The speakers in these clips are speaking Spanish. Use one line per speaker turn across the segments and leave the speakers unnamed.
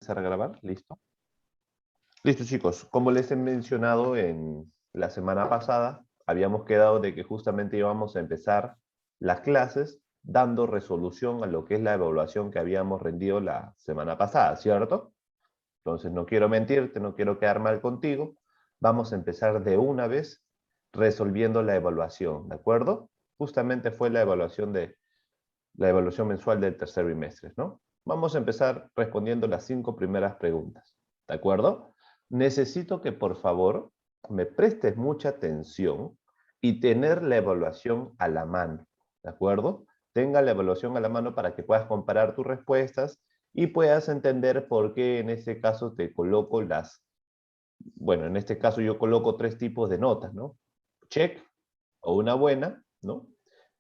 empezar a grabar, ¿listo? Listo, chicos. Como les he mencionado en la semana pasada, habíamos quedado de que justamente íbamos a empezar las clases dando resolución a lo que es la evaluación que habíamos rendido la semana pasada, ¿cierto? Entonces, no quiero mentirte, no quiero quedar mal contigo. Vamos a empezar de una vez resolviendo la evaluación, ¿de acuerdo? Justamente fue la evaluación mensual del tercer bimestre, ¿no? Vamos a empezar respondiendo las 5 primeras preguntas, ¿de acuerdo? Necesito que por favor me prestes mucha atención y tener la evaluación a la mano, ¿de acuerdo? Tenga la evaluación a la mano para que puedas comparar tus respuestas y puedas entender por qué en este caso te coloco bueno, en este caso yo coloco 3 tipos de notas, ¿no? Check o una buena, ¿no?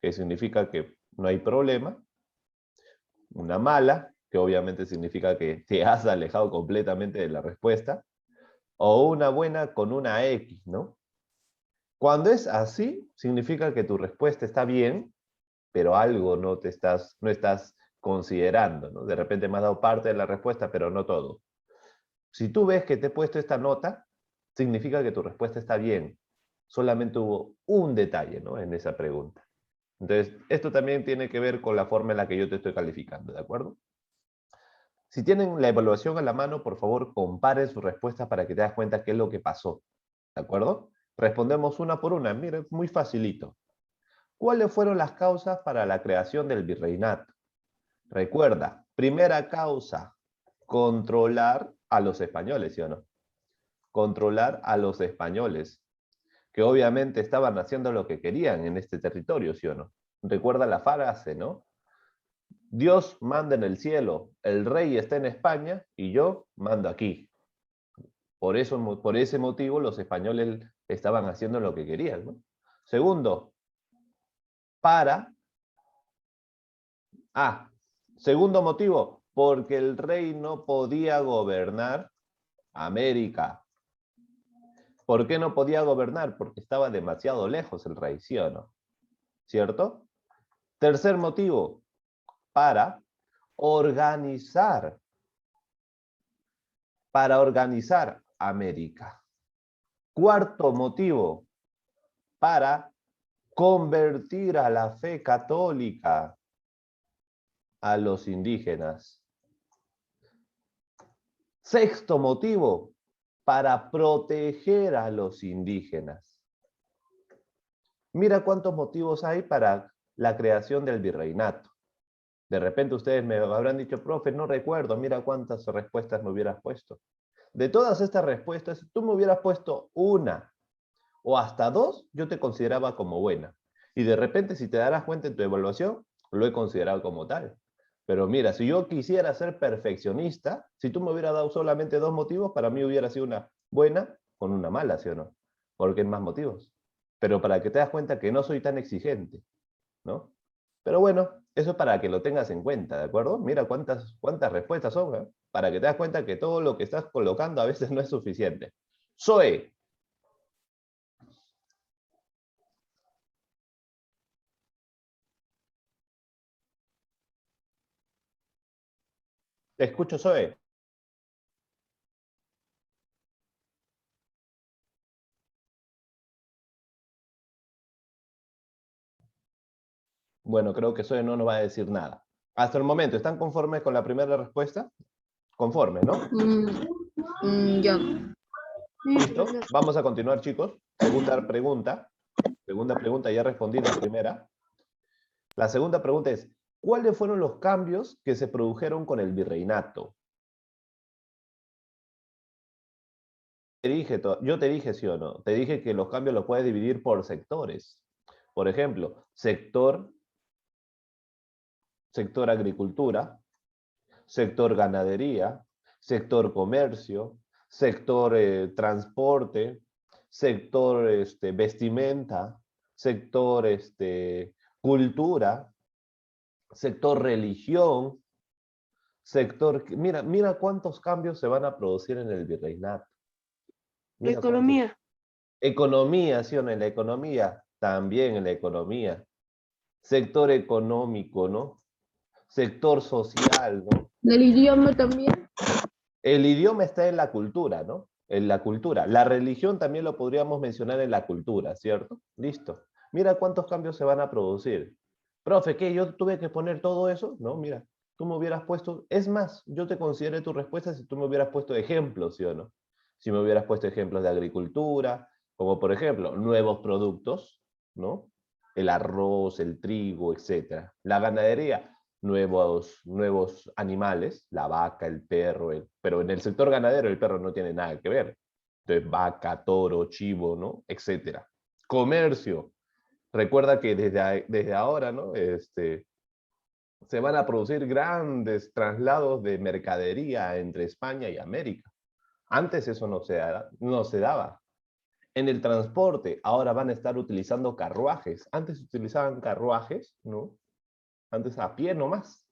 Que significa que no hay problema. Una mala, que obviamente significa que te has alejado completamente de la respuesta, o una buena con una X, ¿no? Cuando es así, significa que tu respuesta está bien, pero algo no estás considerando, ¿no? De repente me has dado parte de la respuesta, pero no todo. Si tú ves que te he puesto esta nota, significa que tu respuesta está bien. Solamente hubo un detalle, ¿no? En esa pregunta. Entonces, esto también tiene que ver con la forma en la que yo te estoy calificando, ¿de acuerdo? Si tienen la evaluación a la mano, por favor, comparen sus respuestas para que te das cuenta qué es lo que pasó. ¿De acuerdo? Respondemos una por una. Mire, muy facilito. ¿Cuáles fueron las causas para la creación del virreinato? Recuerda, primera causa, controlar a los españoles, ¿sí o no? Controlar a los españoles, que obviamente estaban haciendo lo que querían en este territorio, ¿sí o no? Recuerda la frase, ¿no? Dios manda en el cielo, el rey está en España y yo mando aquí. Por ese motivo los españoles estaban haciendo lo que querían, ¿no? Segundo, segundo motivo, porque el rey no podía gobernar América. ¿Por qué no podía gobernar? Porque estaba demasiado lejos el rey, ¿sí o no? ¿Cierto? Tercer motivo, para organizar América. Cuarto motivo, para convertir a la fe católica a los indígenas. Sexto motivo, para proteger a los indígenas. Mira cuántos motivos hay para la creación del virreinato. De repente ustedes me habrán dicho, profe, no recuerdo, mira cuántas respuestas me hubieras puesto. De todas estas respuestas, si tú me hubieras puesto una o hasta dos, yo te consideraba como buena. Y de repente, si te darás cuenta en tu evaluación, lo he considerado como tal. Pero mira, si yo quisiera ser perfeccionista, si tú me hubieras dado solamente 2 motivos, para mí hubiera sido una buena con una mala, ¿sí o no? Porque hay más motivos. Pero para que te das cuenta que no soy tan exigente, ¿no? Pero bueno, eso es para que lo tengas en cuenta, ¿de acuerdo? Mira cuántas respuestas son, ¿eh? Para que te das cuenta que todo lo que estás colocando a veces no es suficiente. Zoe. Te escucho, Zoe. Bueno, creo que Zoe no nos va a decir nada. Hasta el momento, ¿están conformes con la primera respuesta? Conformes, ¿no?
Ya.
¿Listo? Vamos a continuar, chicos. Segunda pregunta. Segunda pregunta, ya respondí la primera. La segunda pregunta es, ¿cuáles fueron los cambios que se produjeron con el virreinato? Yo te dije, ¿sí o no? Te dije que los cambios los puedes dividir por sectores. Por ejemplo, sector agricultura, sector ganadería, sector comercio, sector transporte, sector vestimenta, sector cultura, sector religión, mira cuántos cambios se van a producir en el virreinato. Mira
Economía.
cuántos. Economía, ¿sí o no? En la economía, también en la economía. Sector económico, ¿no? Sector social, ¿no?
Del idioma también.
El idioma está en la cultura, ¿no? En la cultura. La religión también lo podríamos mencionar en la cultura, ¿cierto? Listo. Mira cuántos cambios se van a producir. Profe, ¿qué? ¿Yo tuve que poner todo eso? No, mira, tú me hubieras puesto... Es más, yo te consideré tu respuesta si tú me hubieras puesto ejemplos, ¿sí o no? Si me hubieras puesto ejemplos de agricultura, como por ejemplo, nuevos productos, ¿no? El arroz, el trigo, etcétera. La ganadería, nuevos animales, la vaca, el perro, pero en el sector ganadero el perro no tiene nada que ver. Entonces, vaca, toro, chivo, ¿no? Etcétera. Comercio. Recuerda que desde ahora, ¿no? Se van a producir grandes traslados de mercadería entre España y América. Antes eso no se daba. En el transporte, ahora van a estar utilizando carruajes. Antes utilizaban carruajes, ¿no? Antes a pie nomás.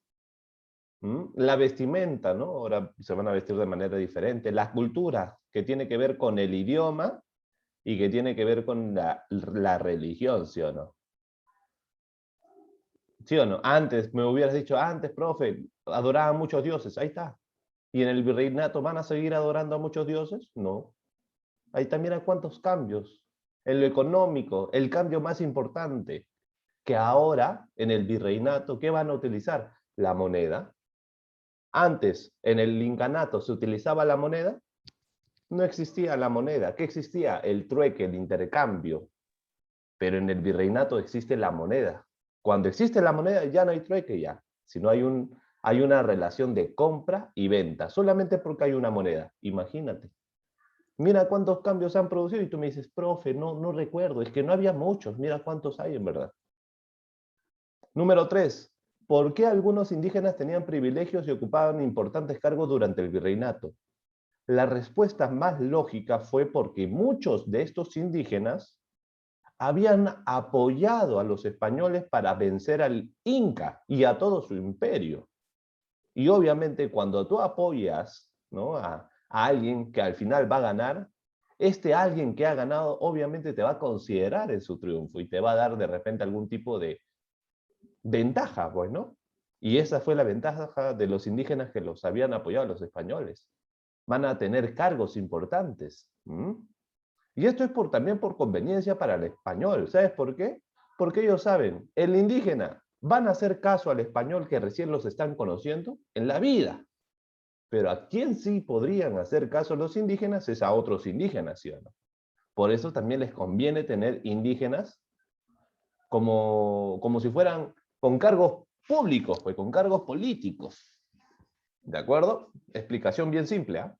La vestimenta, ¿no? Ahora se van a vestir de manera diferente. La cultura, que tiene que ver con el idioma y que tiene que ver con la religión, ¿sí o no? ¿Sí o no? Antes, me hubieras dicho, antes, profe, adoraban muchos dioses. Ahí está. ¿Y en el virreinato van a seguir adorando a muchos dioses? No. Ahí está, mira cuántos cambios. En lo económico, el cambio más importante, que ahora en el virreinato, ¿qué van a utilizar? La moneda. Antes, en el incanato, ¿se utilizaba la moneda? No existía la moneda. ¿Qué existía? El trueque, el intercambio. Pero en el virreinato existe la moneda. Cuando existe la moneda ya no hay trueque ya, sino hay una relación de compra y venta, solamente porque hay una moneda. Imagínate. Mira cuántos cambios se han producido y tú me dices, profe, no recuerdo, es que no había muchos, mira cuántos hay en verdad. Número 3. ¿Por qué algunos indígenas tenían privilegios y ocupaban importantes cargos durante el virreinato? La respuesta más lógica fue porque muchos de estos indígenas habían apoyado a los españoles para vencer al Inca y a todo su imperio. Y obviamente cuando tú apoyas, ¿no? a alguien que al final va a ganar, este alguien que ha ganado obviamente te va a considerar en su triunfo y te va a dar de repente algún tipo de ventaja, pues, ¿no? Y esa fue la ventaja de los indígenas que los habían apoyado a los españoles. Van a tener cargos importantes. Y esto es también por conveniencia para el español. ¿Sabes por qué? Porque ellos saben, el indígena van a hacer caso al español que recién los están conociendo en la vida. Pero a quién sí podrían hacer caso los indígenas es a otros indígenas, ¿sí o no? Por eso también les conviene tener indígenas como si fueran con cargos públicos, pues con cargos políticos. ¿De acuerdo? Explicación bien simple, ¿ah?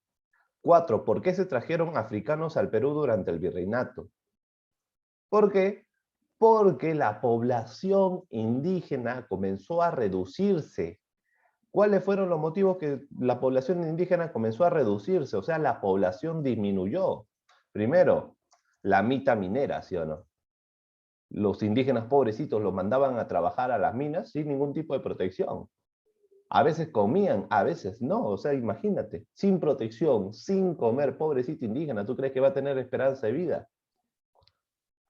4. ¿Por qué se trajeron africanos al Perú durante el virreinato? ¿Por qué? Porque la población indígena comenzó a reducirse. ¿Cuáles fueron los motivos que la población indígena comenzó a reducirse? O sea, la población disminuyó. Primero, la mita minera, ¿sí o no? Los indígenas pobrecitos los mandaban a trabajar a las minas sin ningún tipo de protección. A veces comían, a veces no. O sea, imagínate, sin protección, sin comer, pobrecito indígena, ¿tú crees que va a tener esperanza de vida?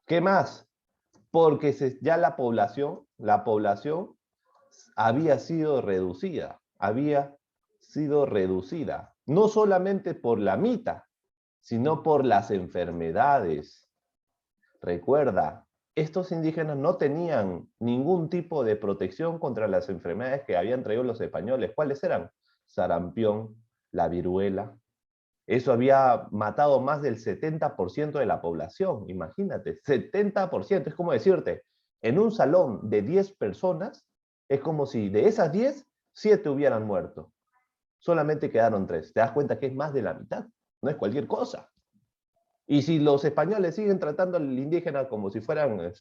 ¿Qué más? Porque ya la población había sido reducida, no solamente por la mita, sino por las enfermedades. Recuerda, estos indígenas no tenían ningún tipo de protección contra las enfermedades que habían traído los españoles. ¿Cuáles eran? Sarampión, la viruela. Eso había matado más del 70% de la población, imagínate, 70%. Es como decirte, en un salón de 10 personas, es como si de esas 10, 7 hubieran muerto. Solamente quedaron 3. Te das cuenta que es más de la mitad, no es cualquier cosa. Y si los españoles siguen tratando al indígena como si fueran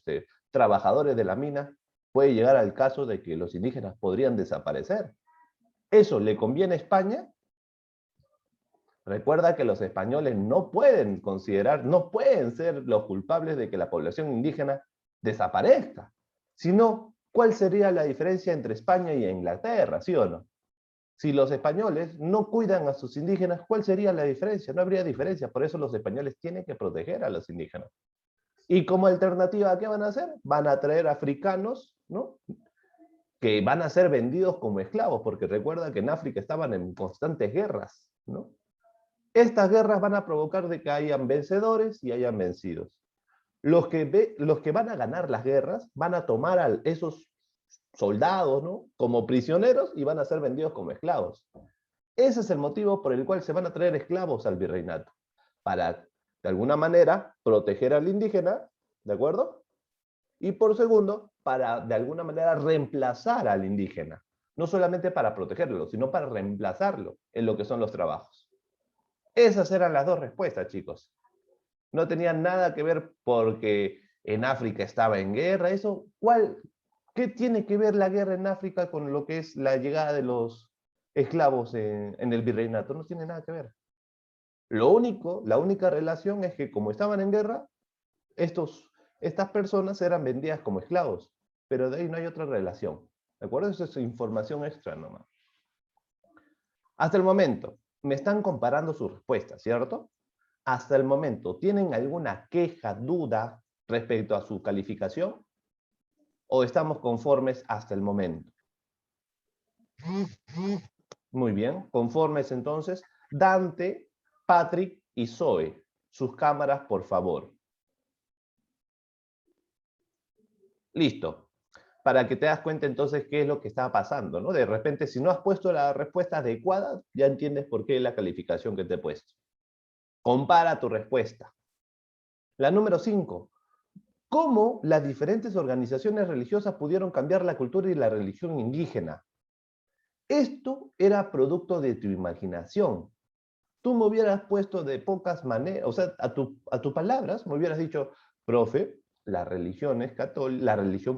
trabajadores de la mina, puede llegar al caso de que los indígenas podrían desaparecer. ¿Eso le conviene a España? Recuerda que los españoles no pueden no pueden ser los culpables de que la población indígena desaparezca. Sino, ¿cuál sería la diferencia entre España y Inglaterra, sí o no? Si los españoles no cuidan a sus indígenas, ¿cuál sería la diferencia? No habría diferencia, por eso los españoles tienen que proteger a los indígenas. Y como alternativa, ¿qué van a hacer? Van a traer africanos, ¿no? Que van a ser vendidos como esclavos, porque recuerda que en África estaban en constantes guerras. ¿no? Estas guerras van a provocar de que hayan vencedores y hayan vencidos. Los que van a ganar las guerras van a tomar a esos soldados, ¿no?, como prisioneros y van a ser vendidos como esclavos. Ese es el motivo por el cual se van a traer esclavos al virreinato, para, de alguna manera, proteger al indígena, ¿de acuerdo? Y por segundo, para, de alguna manera, reemplazar al indígena. No solamente para protegerlo, sino para reemplazarlo en lo que son los trabajos. Esas eran las dos respuestas, chicos. No tenían nada que ver porque en África estaba en guerra. Eso, ¿qué tiene que ver la guerra en África con lo que es la llegada de los esclavos en el virreinato? No tiene nada que ver. La única relación es que como estaban en guerra, estas personas eran vendidas como esclavos, pero de ahí no hay otra relación. ¿De acuerdo? Eso es información extra nomás. Hasta el momento, me están comparando sus respuestas, ¿cierto? Hasta el momento, ¿tienen alguna queja, duda respecto a su calificación? ¿O estamos conformes hasta el momento? Muy bien, conformes entonces. Dante, Patrick y Zoe, sus cámaras, por favor. Listo. Para que te das cuenta entonces qué es lo que está pasando, ¿no? De repente, si no has puesto la respuesta adecuada, ya entiendes por qué la calificación que te he puesto. Compara tu respuesta. La número 5. ¿Cómo las diferentes organizaciones religiosas pudieron cambiar la cultura y la religión indígena? Esto era producto de tu imaginación. Tú me hubieras puesto de pocas maneras, o sea, a tus palabras, me hubieras dicho, profe, la religión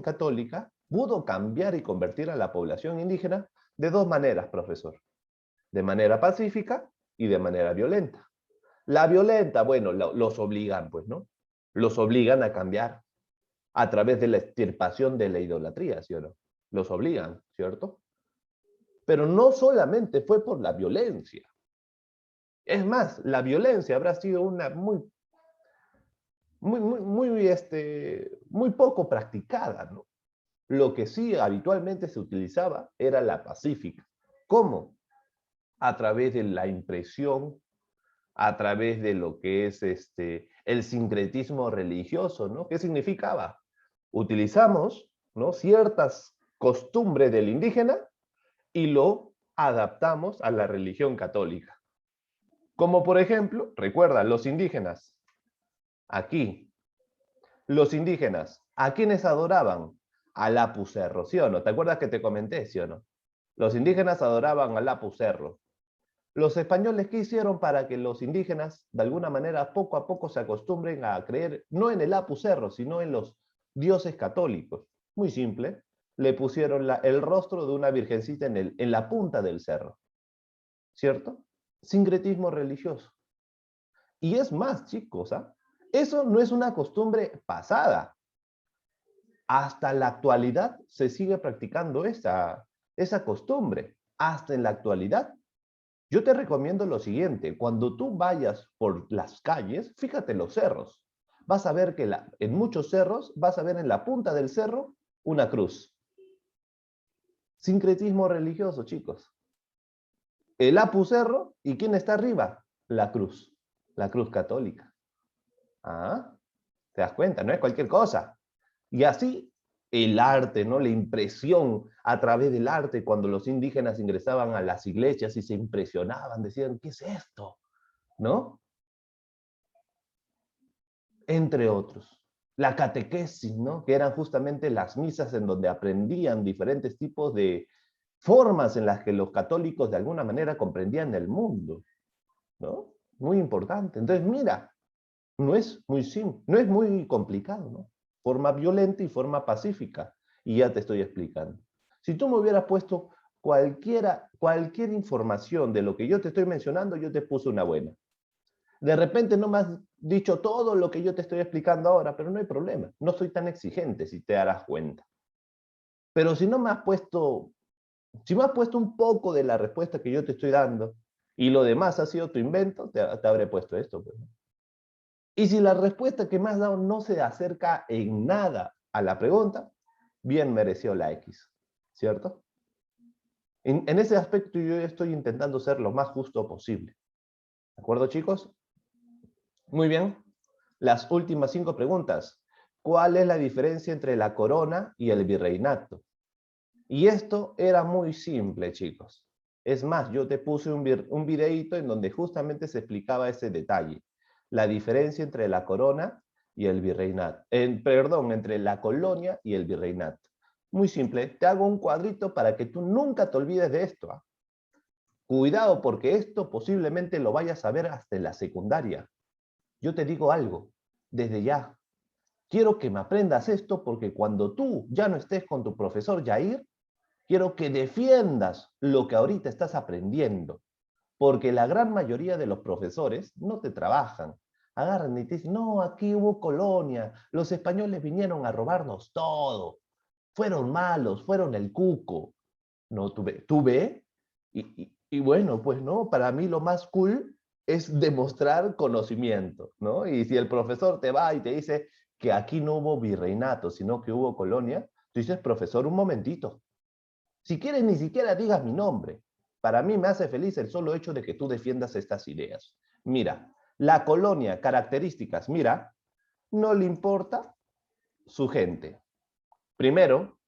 católica pudo cambiar y convertir a la población indígena de dos maneras, profesor. De manera pacífica y de manera violenta. La violenta, bueno, los obligan, pues, ¿no? Los obligan a cambiar a través de la extirpación de la idolatría, ¿sí o no? Los obligan, ¿cierto? Pero no solamente fue por la violencia. Es más, la violencia habrá sido una muy poco practicada, ¿no? Lo que sí habitualmente se utilizaba era la pacífica. ¿Cómo? A través de la impresión, a través de lo que es el sincretismo religioso, ¿no? ¿Qué significaba? Utilizamos, ¿no?, ciertas costumbres del indígena y lo adaptamos a la religión católica. Como por ejemplo, recuerda, los indígenas, aquí, los indígenas, ¿a quiénes adoraban? Al Apu Cerro, ¿sí o no? ¿Te acuerdas que te comenté, sí o no? Los indígenas adoraban al Apu Cerro. Los españoles, ¿qué hicieron para que los indígenas, de alguna manera, poco a poco se acostumbren a creer, no en el Apu Cerro, sino en los dioses católicos? Muy simple, le pusieron el rostro de una virgencita en la punta del cerro, ¿cierto? Sincretismo religioso. Y es más, chicos, ¿ah? Eso no es una costumbre pasada. Hasta la actualidad se sigue practicando esa costumbre. Hasta en la actualidad. Yo te recomiendo lo siguiente, cuando tú vayas por las calles, fíjate en los cerros. Vas a ver que en muchos cerros, vas a ver en la punta del cerro una cruz. Sincretismo religioso, chicos. El Apu Cerro, ¿y quién está arriba? La cruz católica. ¿Ah? ¿Te das cuenta? No es cualquier cosa. Y así el arte, ¿no? La impresión a través del arte, cuando los indígenas ingresaban a las iglesias y se impresionaban, decían, ¿qué es esto? ¿No? Entre otros. La catequesis, ¿no? Que eran justamente las misas en donde aprendían diferentes tipos de formas en las que los católicos de alguna manera comprendían el mundo, ¿no? Muy importante. Entonces, mira, no es muy simple, no es muy complicado, ¿no? Forma violenta y forma pacífica. Y ya te estoy explicando. Si tú me hubieras puesto cualquier información de lo que yo te estoy mencionando, yo te puse una buena. De repente no me has dicho todo lo que yo te estoy explicando ahora, pero no hay problema. No soy tan exigente, si te darás cuenta. Pero si no me has puesto, si me has puesto un poco de la respuesta que yo te estoy dando y lo demás ha sido tu invento, te habré puesto esto, pues. Y si la respuesta que me has dado no se acerca en nada a la pregunta, bien mereció la X, ¿cierto? En ese aspecto yo estoy intentando ser lo más justo posible. ¿De acuerdo, chicos? Muy bien. Las últimas 5 preguntas. ¿Cuál es la diferencia entre la corona y el virreinato? Y esto era muy simple, chicos. Es más, yo te puse un videíto en donde justamente se explicaba ese detalle. La diferencia entre la corona y el virreinato. Perdón, entre la colonia y el virreinato. Muy simple. Te hago un cuadrito para que tú nunca te olvides de esto. ¿Ah? Cuidado, porque esto posiblemente lo vayas a ver hasta en la secundaria. Yo te digo algo, desde ya. Quiero que me aprendas esto porque cuando tú ya no estés con tu profesor Yair, quiero que defiendas lo que ahorita estás aprendiendo, porque la gran mayoría de los profesores no te trabajan. Agarran y te dicen, no, aquí hubo colonia, los españoles vinieron a robarnos todo, fueron malos, fueron el cuco. No, tú ve, y bueno, pues no, para mí lo más cool es demostrar conocimiento, ¿no? Y si el profesor te va y te dice que aquí no hubo virreinato, sino que hubo colonia, tú dices, profesor, un momentito, si quieres, ni siquiera digas mi nombre. Para mí me hace feliz el solo hecho de que tú defiendas estas ideas. Mira, la colonia, características, mira, no le importa su gente. Primero,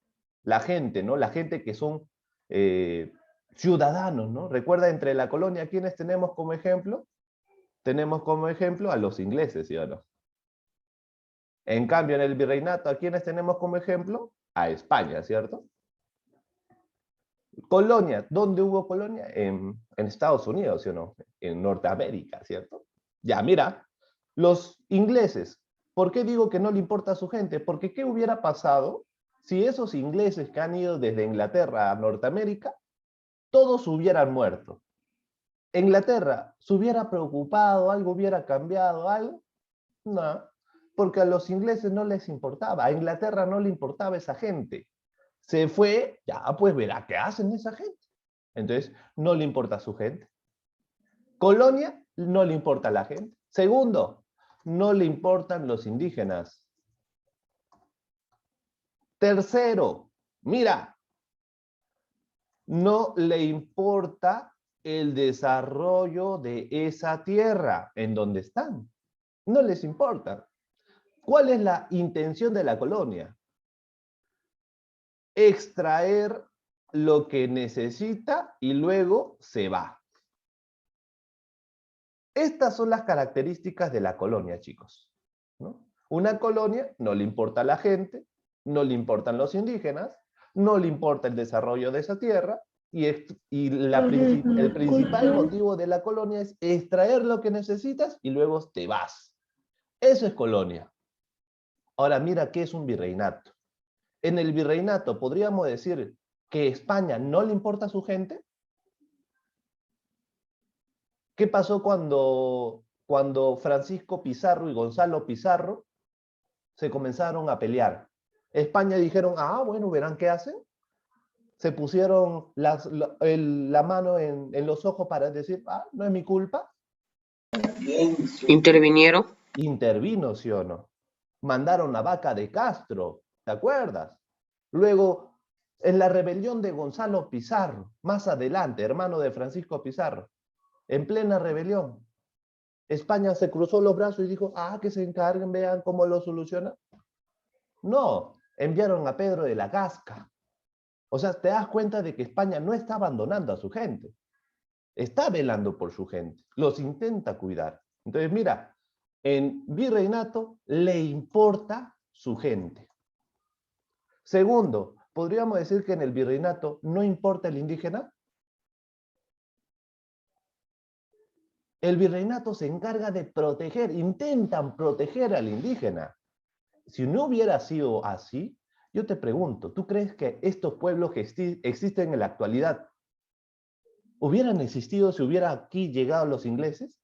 la gente, ¿no? La gente que son ciudadanos, ¿no? Recuerda, entre la colonia, ¿quiénes tenemos como ejemplo? Tenemos como ejemplo a los ingleses, ¿sí o no? En cambio, en el virreinato, ¿a quiénes tenemos como ejemplo? A España, ¿cierto? Colonia, ¿dónde hubo colonia? En Estados Unidos, ¿sí o no? En Norteamérica, ¿cierto? Ya, mira, los ingleses, ¿por qué digo que no le importa a su gente? Porque ¿qué hubiera pasado si esos ingleses que han ido desde Inglaterra a Norteamérica, todos hubieran muerto? ¿Inglaterra se hubiera preocupado, algo hubiera cambiado, algo? No, porque a los ingleses no les importaba, a Inglaterra no le importaba esa gente. Se fue, ya pues verá qué hacen esa gente. Entonces, no le importa a su gente. Colonia, no le importa a la gente. Segundo, no le importan los indígenas. Tercero, mira, no le importa el desarrollo de esa tierra en donde están. No les importa. ¿Cuál es la intención de la colonia? Extraer lo que necesita y luego se va. Estas son las características de la colonia, chicos, ¿no? Una colonia no le importa a la gente, no le importan los indígenas, no le importa el desarrollo de esa tierra, el principal motivo de la colonia es extraer lo que necesitas y luego te vas. Eso es colonia. Ahora mira qué es un virreinato. En el virreinato podríamos decir que España no le importa a su gente. ¿Qué pasó cuando Francisco Pizarro y Gonzalo Pizarro se comenzaron a pelear? España dijeron, ah, bueno, verán qué hacen. Se pusieron la mano en los ojos para decir, ah, no es mi culpa.
Intervinieron.
Intervino, ¿sí o no? Mandaron a Vaca de Castro, ¿te acuerdas? Luego, en la rebelión de Gonzalo Pizarro, más adelante, hermano de Francisco Pizarro, en plena rebelión, España se cruzó los brazos y dijo, ah, que se encarguen, vean cómo lo solucionan. No, enviaron a Pedro de la Gasca. O sea, te das cuenta de que España no está abandonando a su gente, está velando por su gente, los intenta cuidar. Entonces, mira, en virreinato le importa su gente. Segundo, podríamos decir que en el virreinato no importa el indígena. El virreinato se encarga de proteger, intentan proteger al indígena. Si no hubiera sido así, yo te pregunto, ¿tú crees que estos pueblos que existen en la actualidad hubieran existido si hubiera aquí llegado los ingleses?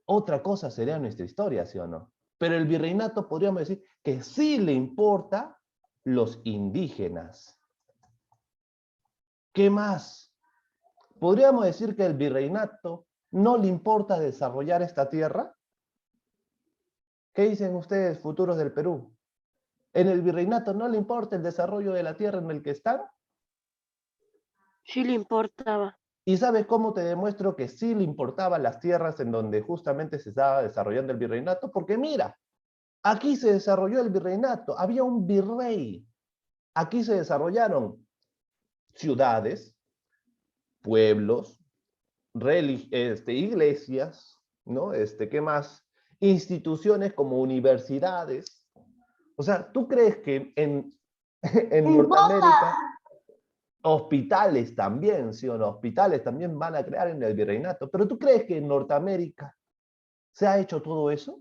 Otra cosa sería nuestra historia, ¿sí o no? Pero el virreinato podríamos decir que sí le importa los indígenas. ¿Qué más? ¿Podríamos decir que el virreinato no le importa desarrollar esta tierra? ¿Qué dicen ustedes, futuros del Perú? ¿En el virreinato no le importa el desarrollo de la tierra en el que están?
Sí le importaba.
¿Y sabes cómo te demuestro que sí le importaban las tierras en donde justamente se estaba desarrollando el virreinato? Porque mira, aquí se desarrolló el virreinato, había un virrey. Aquí se desarrollaron ciudades, pueblos, iglesias, ¿no? ¿Qué más? Instituciones como universidades. O sea, ¿tú crees que en Norteamérica hospitales también, sí o no? Hospitales también van a crear en el virreinato. Pero ¿tú crees que en Norteamérica se ha hecho todo eso?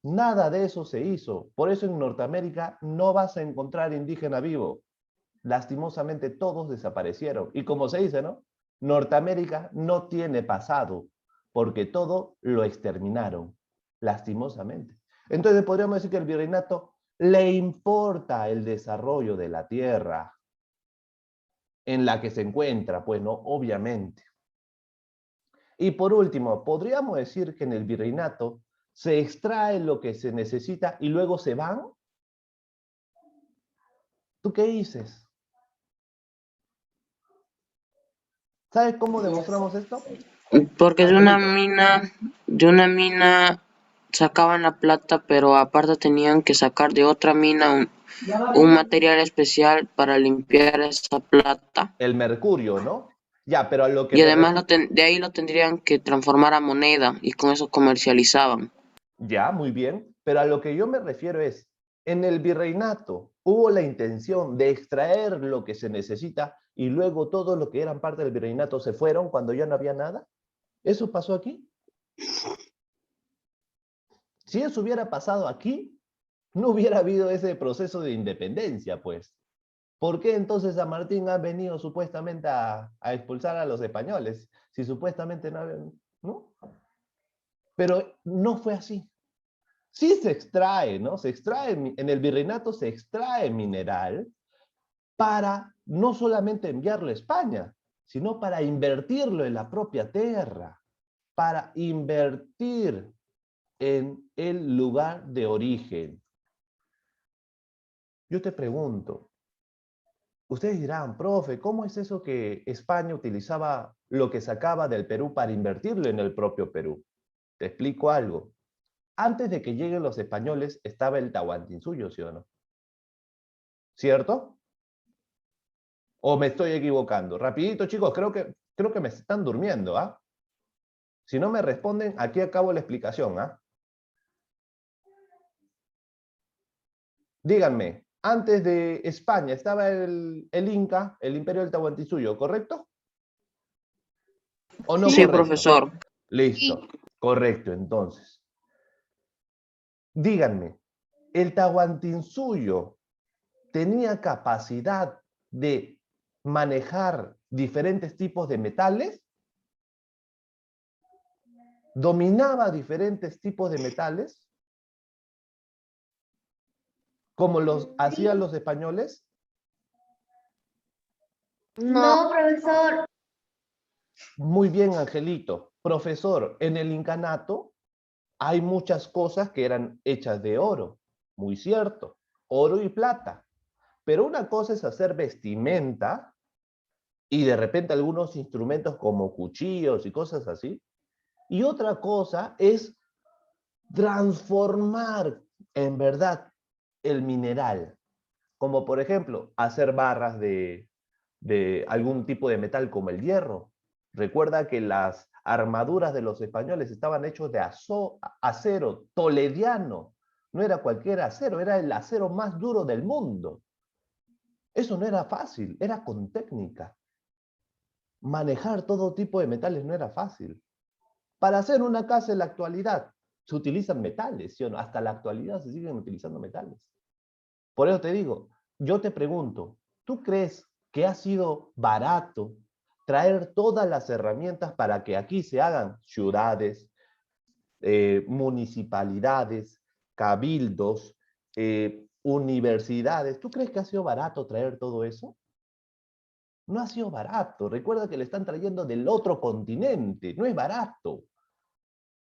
Nada de eso se hizo. Por eso en Norteamérica no vas a encontrar indígena vivo. Lastimosamente todos desaparecieron. Y como se dice, ¿no? Norteamérica no tiene pasado, porque todo lo exterminaron, lastimosamente. Entonces podríamos decir que el virreinato le importa el desarrollo de la tierra en la que se encuentra, pues no, obviamente. Y por último, podríamos decir que en el virreinato se extrae lo que se necesita y luego se van. ¿Tú qué dices? ¿Sabes cómo demostramos esto?
Porque
Angelito.
de una mina sacaban la plata, pero aparte tenían que sacar de otra mina un material especial para limpiar esa plata.
El mercurio, ¿no? Ya, pero a lo que
Y
me
además
refiero...
de ahí lo tendrían que transformar a moneda y con eso comercializaban.
Ya, muy bien, pero a lo que yo me refiero es, en el virreinato hubo la intención de extraer lo que se necesita y luego todo lo que eran parte del virreinato se fueron cuando ya no había nada. ¿Eso pasó aquí? Si eso hubiera pasado aquí, no hubiera habido ese proceso de independencia, pues. ¿Por qué entonces San Martín ha venido supuestamente a expulsar a los españoles? Si supuestamente no habían, ¿no? Pero no fue así. Sí se extrae, ¿no? Se extrae, en el virreinato se extrae mineral para no solamente enviarlo a España, sino para invertirlo en la propia tierra, para invertir en el lugar de origen. Yo te pregunto, ustedes dirán, profe, ¿cómo es eso que España utilizaba lo que sacaba del Perú para invertirlo en el propio Perú? Te explico algo. Antes de que lleguen los españoles estaba el Tahuantinsuyo, ¿sí o no? ¿Cierto? ¿O me estoy equivocando? Rapidito, chicos, creo que me están durmiendo, ¿ah? Si no me responden, aquí acabo la explicación, ¿ah? Díganme, antes de España estaba el Inca, el Imperio del Tahuantinsuyo, ¿correcto? ¿O no
Sí,
correcto?
profesor.
Listo, correcto, entonces. Díganme, ¿el Tahuantinsuyo tenía capacidad de manejar diferentes tipos de metales? ¿Dominaba diferentes tipos de metales? ¿Como los hacían los españoles?
No, profesor.
Muy bien, Angelito. Profesor, en el incanato hay muchas cosas que eran hechas de oro. Muy cierto. Oro y plata. Pero una cosa es hacer vestimenta y de repente algunos instrumentos como cuchillos y cosas así. Y otra cosa es transformar en verdad el mineral. Como por ejemplo, hacer barras de algún tipo de metal como el hierro. Recuerda que las armaduras de los españoles estaban hechos de acero tolediano. No era cualquier acero, era el acero más duro del mundo. Eso no era fácil, era con técnica. Manejar todo tipo de metales no era fácil. Para hacer una casa en la actualidad se utilizan metales, ¿sí o no? Hasta la actualidad se siguen utilizando metales. Por eso te digo, yo te pregunto, ¿tú crees que ha sido barato traer todas las herramientas para que aquí se hagan ciudades, municipalidades, cabildos, universidades? ¿Tú crees que ha sido barato traer todo eso? No ha sido barato. Recuerda que le están trayendo del otro continente. No es barato.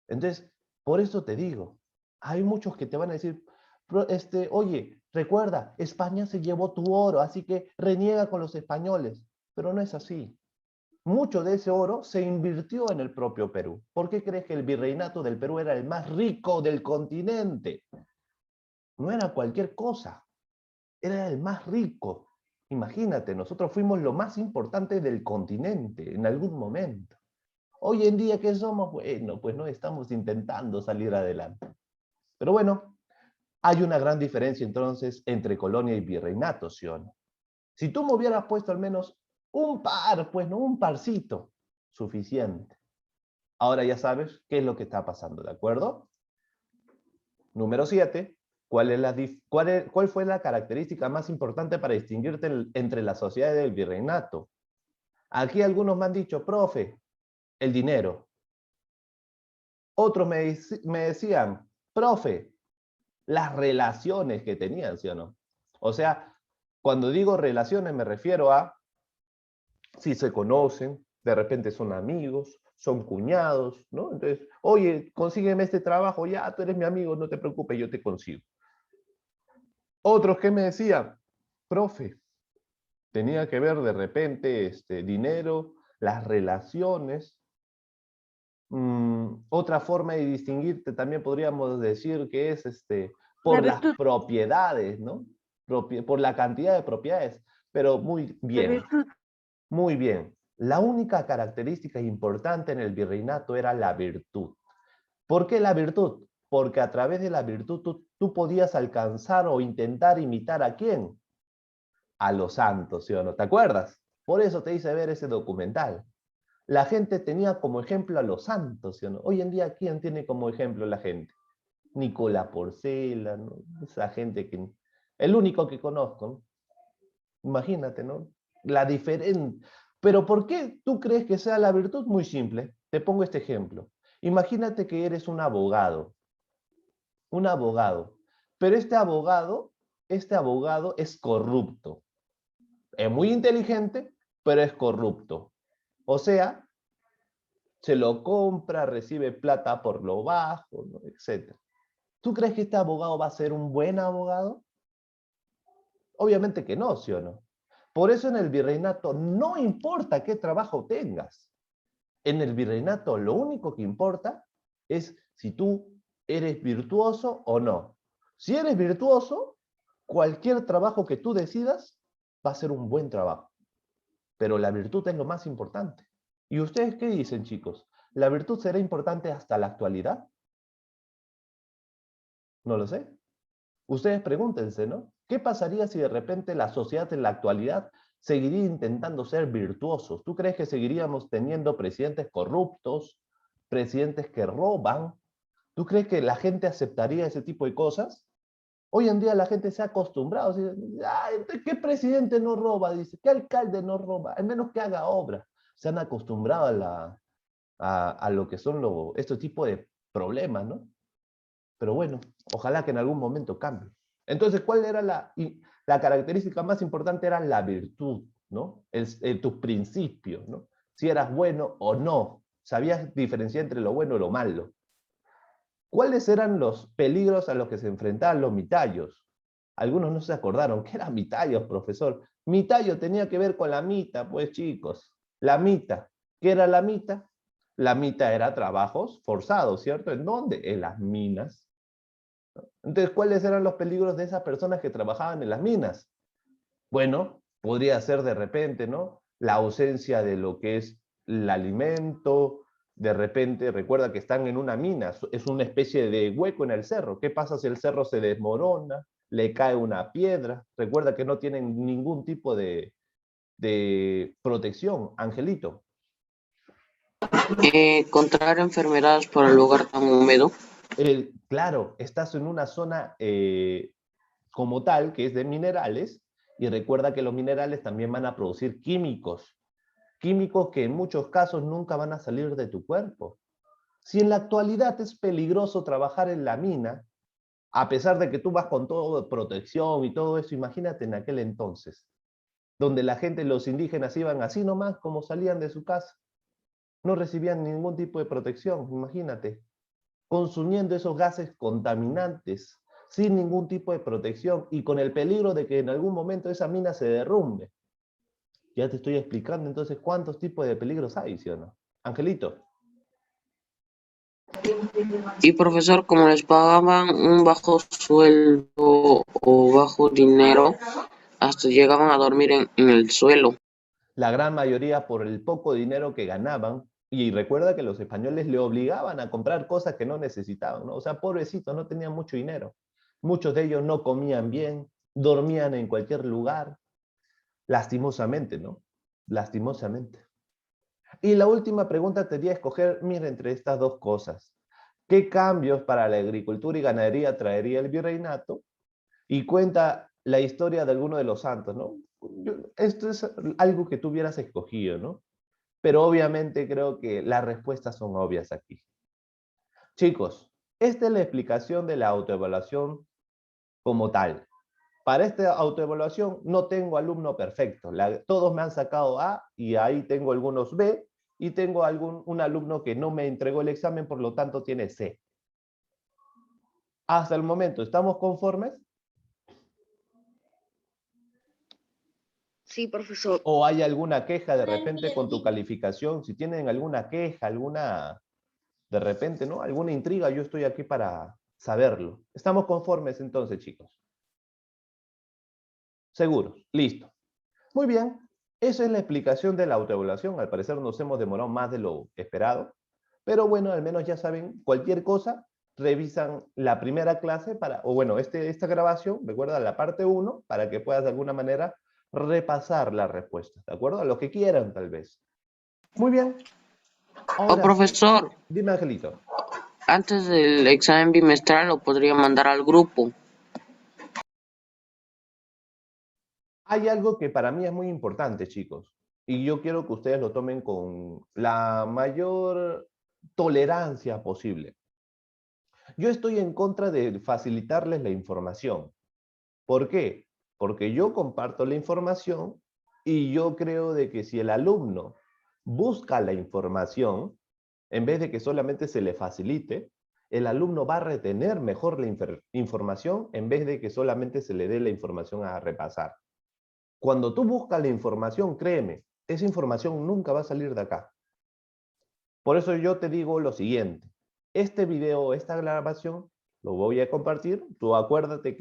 Entonces, por eso te digo, hay muchos que te van a decir, oye, Recuerda, España se llevó tu oro, así que reniega con los españoles. Pero no es así. Mucho de ese oro se invirtió en el propio Perú. ¿Por qué crees que el virreinato del Perú era el más rico del continente? No era cualquier cosa, era el más rico. Imagínate, nosotros fuimos lo más importante del continente en algún momento. Hoy en día, ¿qué somos? Bueno, pues no estamos intentando salir adelante. Pero bueno, hay una gran diferencia entonces entre colonia y virreinato, ¿sí o no? Si tú me hubieras puesto al menos un par, pues no, un parcito, suficiente. Ahora ya sabes qué es lo que está pasando, ¿de acuerdo? Número 7. ¿Cuál fue la característica más importante para distinguirte entre las sociedades del virreinato? Aquí algunos me han dicho, profe, el dinero. Otros me decían, profe, las relaciones que tenían, ¿sí o no? O sea, cuando digo relaciones me refiero a si se conocen, de repente son amigos, son cuñados, ¿no? Entonces, oye, consígueme este trabajo, ya, tú eres mi amigo, no te preocupes, yo te consigo. Otros que me decían, profe, tenía que ver de repente dinero, las relaciones. Otra forma de distinguirte también podríamos decir que es por las propiedades, ¿no? Por la cantidad de propiedades. Pero muy bien, muy bien. La única característica importante en el virreinato era la virtud. ¿Por qué la virtud? Porque a través de la virtud tú podías alcanzar o intentar imitar ¿a quién? A los santos, ¿sí o no? ¿Te acuerdas? Por eso te hice ver ese documental. La gente tenía como ejemplo a los santos, ¿sí o no? Hoy en día, ¿quién tiene como ejemplo la gente? Nicola Porcela, ¿no? Esa gente que... El único que conozco, ¿no? Imagínate, ¿no? La diferencia. Pero ¿por qué tú crees que sea la virtud? Muy simple. Te pongo este ejemplo. Imagínate que eres un abogado, pero este abogado es corrupto. Es muy inteligente, pero es corrupto. O sea, se lo compra, recibe plata por lo bajo, ¿no? Etc. ¿Tú crees que este abogado va a ser un buen abogado? Obviamente que no, ¿sí o no? Por eso en el virreinato no importa qué trabajo tengas. En el virreinato lo único que importa es si tú eres virtuoso o no. Si eres virtuoso, cualquier trabajo que tú decidas va a ser un buen trabajo. Pero la virtud es lo más importante. ¿Y ustedes qué dicen, chicos? ¿La virtud será importante hasta la actualidad? No lo sé. Ustedes pregúntense, ¿no? ¿Qué pasaría si de repente la sociedad en la actualidad seguiría intentando ser virtuosos? ¿Tú crees que seguiríamos teniendo presidentes corruptos, presidentes que roban? ¿Tú crees que la gente aceptaría ese tipo de cosas? Hoy en día la gente se ha acostumbrado. ¿Qué presidente no roba? Dice, ¿qué alcalde no roba? Al menos que haga obra. Se han acostumbrado a lo que son estos tipos de problemas, ¿no? Pero bueno, ojalá que en algún momento cambie. Entonces, ¿cuál era la característica más importante? Era la virtud, ¿no? Tus principios, ¿no? Si eras bueno o no. Sabías diferenciar entre lo bueno y lo malo. ¿Cuáles eran los peligros a los que se enfrentaban los mitayos? Algunos no se acordaron. ¿Qué eran mitayos, profesor? Mitayo tenía que ver con la mita, pues chicos. La mita. ¿Qué era la mita? La mita era trabajos forzados, ¿cierto? ¿En dónde? En las minas. Entonces, ¿cuáles eran los peligros de esas personas que trabajaban en las minas? Bueno, podría ser de repente, ¿no? La ausencia de lo que es el alimento, de repente, recuerda que están en una mina, es una especie de hueco en el cerro. ¿Qué pasa si el cerro se desmorona, le cae una piedra? Recuerda que no tienen ningún tipo de protección, Angelito.
Contraer enfermedades por el lugar tan húmedo.
Claro, estás en una zona como tal, que es de minerales, y recuerda que los minerales también van a producir químicos, químicos que en muchos casos nunca van a salir de tu cuerpo. Si en la actualidad es peligroso trabajar en la mina, a pesar de que tú vas con todo protección y todo eso, imagínate en aquel entonces, donde la gente, los indígenas iban así nomás como salían de su casa, no recibían ningún tipo de protección, imagínate, consumiendo esos gases contaminantes. sin ningún tipo de protección y con el peligro de que en algún momento esa mina se derrumbe. Ya te estoy explicando entonces cuántos tipos de peligros hay, ¿sí o no? Angelito.
Y profesor, como les pagaban un bajo sueldo o bajo dinero, hasta llegaban a dormir en el suelo.
La gran mayoría por el poco dinero que ganaban, y recuerda que los españoles le obligaban a comprar cosas que no necesitaban, ¿no? O sea, pobrecitos, no tenían mucho dinero. Muchos de ellos no comían bien, dormían en cualquier lugar, lastimosamente, ¿no? Lastimosamente. Y la última pregunta te di a escoger, mira, entre estas dos cosas. ¿Qué cambios para la agricultura y ganadería traería el virreinato? Y cuenta la historia de alguno de los santos, ¿no? Esto es algo que tú hubieras escogido, ¿no? Pero obviamente creo que las respuestas son obvias aquí. Chicos, esta es la explicación de la autoevaluación como tal. Para esta autoevaluación no tengo alumno perfecto. Todos me han sacado A y ahí tengo algunos B y tengo un alumno que no me entregó el examen, por lo tanto tiene C. Hasta el momento, ¿estamos conformes?
Sí, profesor.
¿O hay alguna queja de repente con tu calificación? Si tienen alguna queja, de repente, ¿no? Alguna intriga, yo estoy aquí para saberlo. ¿Estamos conformes entonces, chicos? ¿Seguros? Listo. Muy bien. Esa es la explicación de la autoevaluación. Al parecer nos hemos demorado más de lo esperado. Pero bueno, al menos ya saben, cualquier cosa, revisan la primera clase o bueno, esta grabación, recuerda la parte 1, para que puedas de alguna manera repasar las respuestas, ¿de acuerdo? A lo que quieran, tal vez. Muy bien.
O
Ahora sí,
profesor,
dime, Angelito.
antes del examen bimestral lo podría mandar al grupo.
Hay algo que para mí es muy importante, chicos, y yo quiero que ustedes lo tomen con la mayor tolerancia posible. Yo estoy en contra de facilitarles la información. ¿Por qué? Porque yo comparto la información y yo creo de que si el alumno busca la información, en vez de que solamente se le facilite, el alumno va a retener mejor la información en vez de que solamente se le dé la información a repasar. Cuando tú buscas la información, créeme, esa información nunca va a salir de acá. Por eso yo te digo lo siguiente. Este video, esta grabación, lo voy a compartir. Tú acuérdate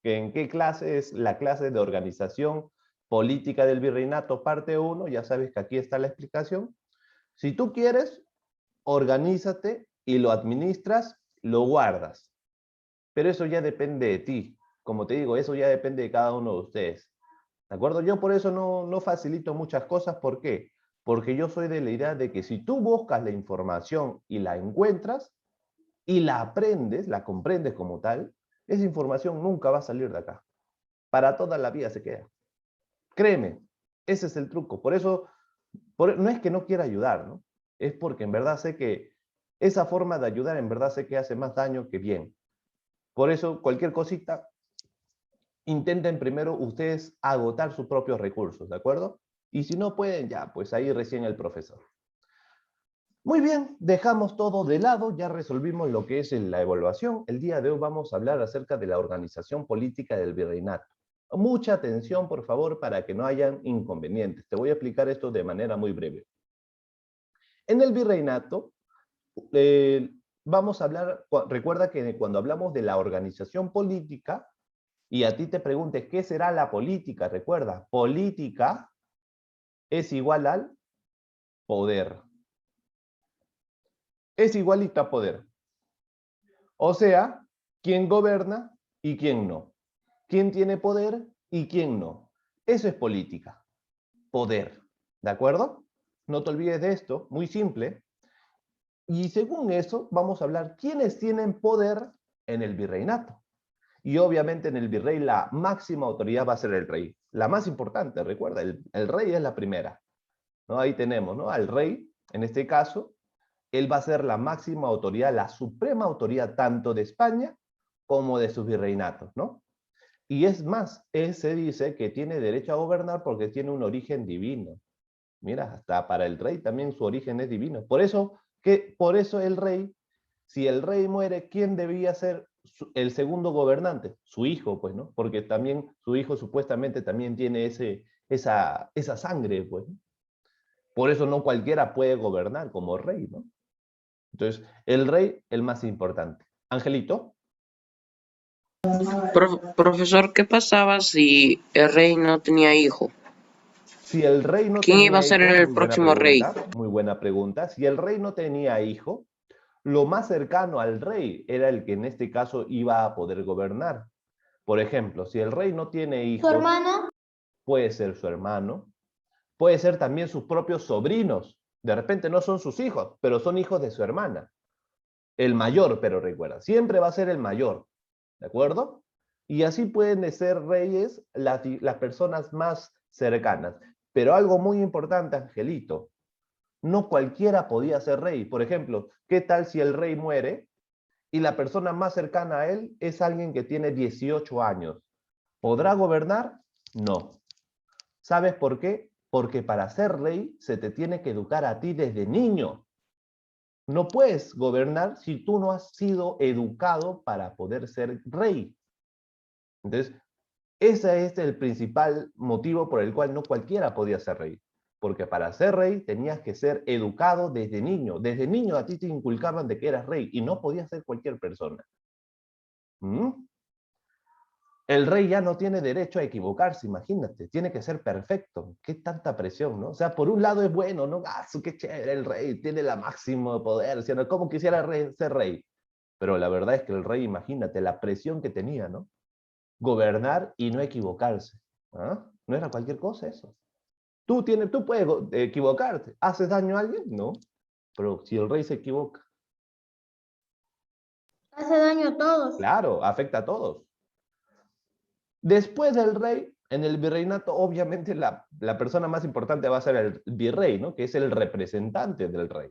en qué clase es la clase de organización política del virreinato, parte 1. Ya sabes que aquí está la explicación. Si tú quieres, organízate y lo administras, lo guardas. Pero eso ya depende de ti. Como te digo, eso ya depende de cada uno de ustedes. ¿De acuerdo? Yo por eso no facilito muchas cosas. ¿Por qué? Porque yo soy de la idea de que si tú buscas la información y la encuentras y la aprendes, la comprendes como tal, esa información nunca va a salir de acá. Para toda la vida se queda. Créeme, ese es el truco. Por eso, no es que no quiera ayudar, ¿no? Es porque en verdad sé que esa forma de ayudar en verdad sé que hace más daño que bien. Por eso, cualquier cosita, intenten primero ustedes agotar sus propios recursos, ¿de acuerdo? Y si no pueden, ya, pues ahí recién el profesor. Muy bien, dejamos todo de lado, ya resolvimos lo que es la evaluación. El día de hoy vamos a hablar acerca de la organización política del virreinato. Mucha atención, por favor, para que no hayan inconvenientes. Te voy a explicar esto de manera muy breve. En el virreinato, vamos a hablar, recuerda que cuando hablamos de la organización política, y a ti te preguntes, ¿qué será la política? Recuerda, política es igual al poder. Es igualito a poder. O sea, quién gobierna y quién no. Quién tiene poder y quién no. Eso es política. Poder. ¿De acuerdo? No te olvides de esto, muy simple. Y según eso, vamos a hablar quiénes tienen poder en el virreinato. Y obviamente en el virrey la máxima autoridad va a ser el rey. La más importante, recuerda, el rey es la primera. ¿No? Ahí tenemos, ¿no? Al rey, en este caso, él va a ser la máxima autoridad, la suprema autoridad tanto de España como de sus virreinatos, ¿no? Y es más, él se dice que tiene derecho a gobernar porque tiene un origen divino. Mira, hasta para el rey también su origen es divino. Por eso el rey, si el rey muere, ¿quién debía ser el segundo gobernante, su hijo, pues, ¿no? Porque también su hijo supuestamente también tiene esa sangre, pues. Por eso no cualquiera puede gobernar como rey, ¿no? Entonces, el rey, el más importante. Angelito.
Profesor, ¿qué pasaba si el rey no tenía hijo?
Si el rey no
¿Quién iba a
tenía
ser
hijo,
el
muy buena
próximo rey?
pregunta, muy buena pregunta. Si el rey no tenía hijo, lo más cercano al rey era el que en este caso iba a poder gobernar. Por ejemplo, si el rey no tiene
¿Su
hijos,
hermano?
puede ser su hermano, puede ser también sus propios sobrinos. De repente no son sus hijos, pero son hijos de su hermana. El mayor, pero recuerda, siempre va a ser el mayor, ¿de acuerdo? Y así pueden ser reyes las personas más cercanas. Pero algo muy importante, Angelito, no cualquiera podía ser rey. Por ejemplo, ¿qué tal si el rey muere y la persona más cercana a él es alguien que tiene 18 años? ¿Podrá gobernar? No. ¿Sabes por qué? Porque para ser rey se te tiene que educar a ti desde niño. No puedes gobernar si tú no has sido educado para poder ser rey. Entonces, ese es el principal motivo por el cual no cualquiera podía ser rey. Porque para ser rey tenías que ser educado desde niño. Desde niño a ti te inculcaban de que eras rey y no podías ser cualquier persona. ¿Mm? El rey ya no tiene derecho a equivocarse, imagínate, tiene que ser perfecto. Qué tanta presión, ¿no? O sea, por un lado es bueno, ¿no? ¡Ah, qué chévere el rey! Tiene la máximo poder, ¿sí? ¿Cómo quisiera ser rey? Pero la verdad es que el rey, imagínate, la presión que tenía, ¿no? Gobernar y no equivocarse. ¿Ah? No era cualquier cosa eso. Tú puedes equivocarte. ¿Haces daño a alguien? No. Pero si el rey se equivoca,
Hace daño a todos.
claro, afecta a todos. Después del rey, en el virreinato, obviamente la persona más importante va a ser el virrey, ¿no? Que es el representante del rey.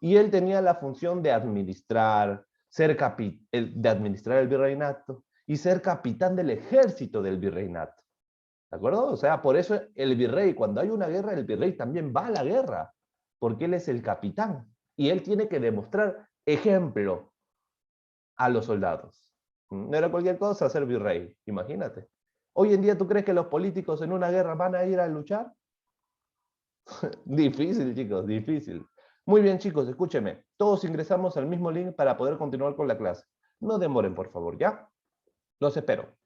Y él tenía la función de administrar, de administrar el virreinato y ser capitán del ejército del virreinato. ¿De acuerdo? O sea, por eso el virrey, cuando hay una guerra, el virrey también va a la guerra, porque él es el capitán y él tiene que demostrar ejemplo a los soldados. No era cualquier cosa ser virrey, imagínate. Hoy en día, ¿tú crees que los políticos en una guerra van a ir a luchar? Difícil, chicos, difícil. Muy bien, chicos, escúcheme. Todos ingresamos al mismo link para poder continuar con la clase. No demoren, por favor, ¿ya? Los espero.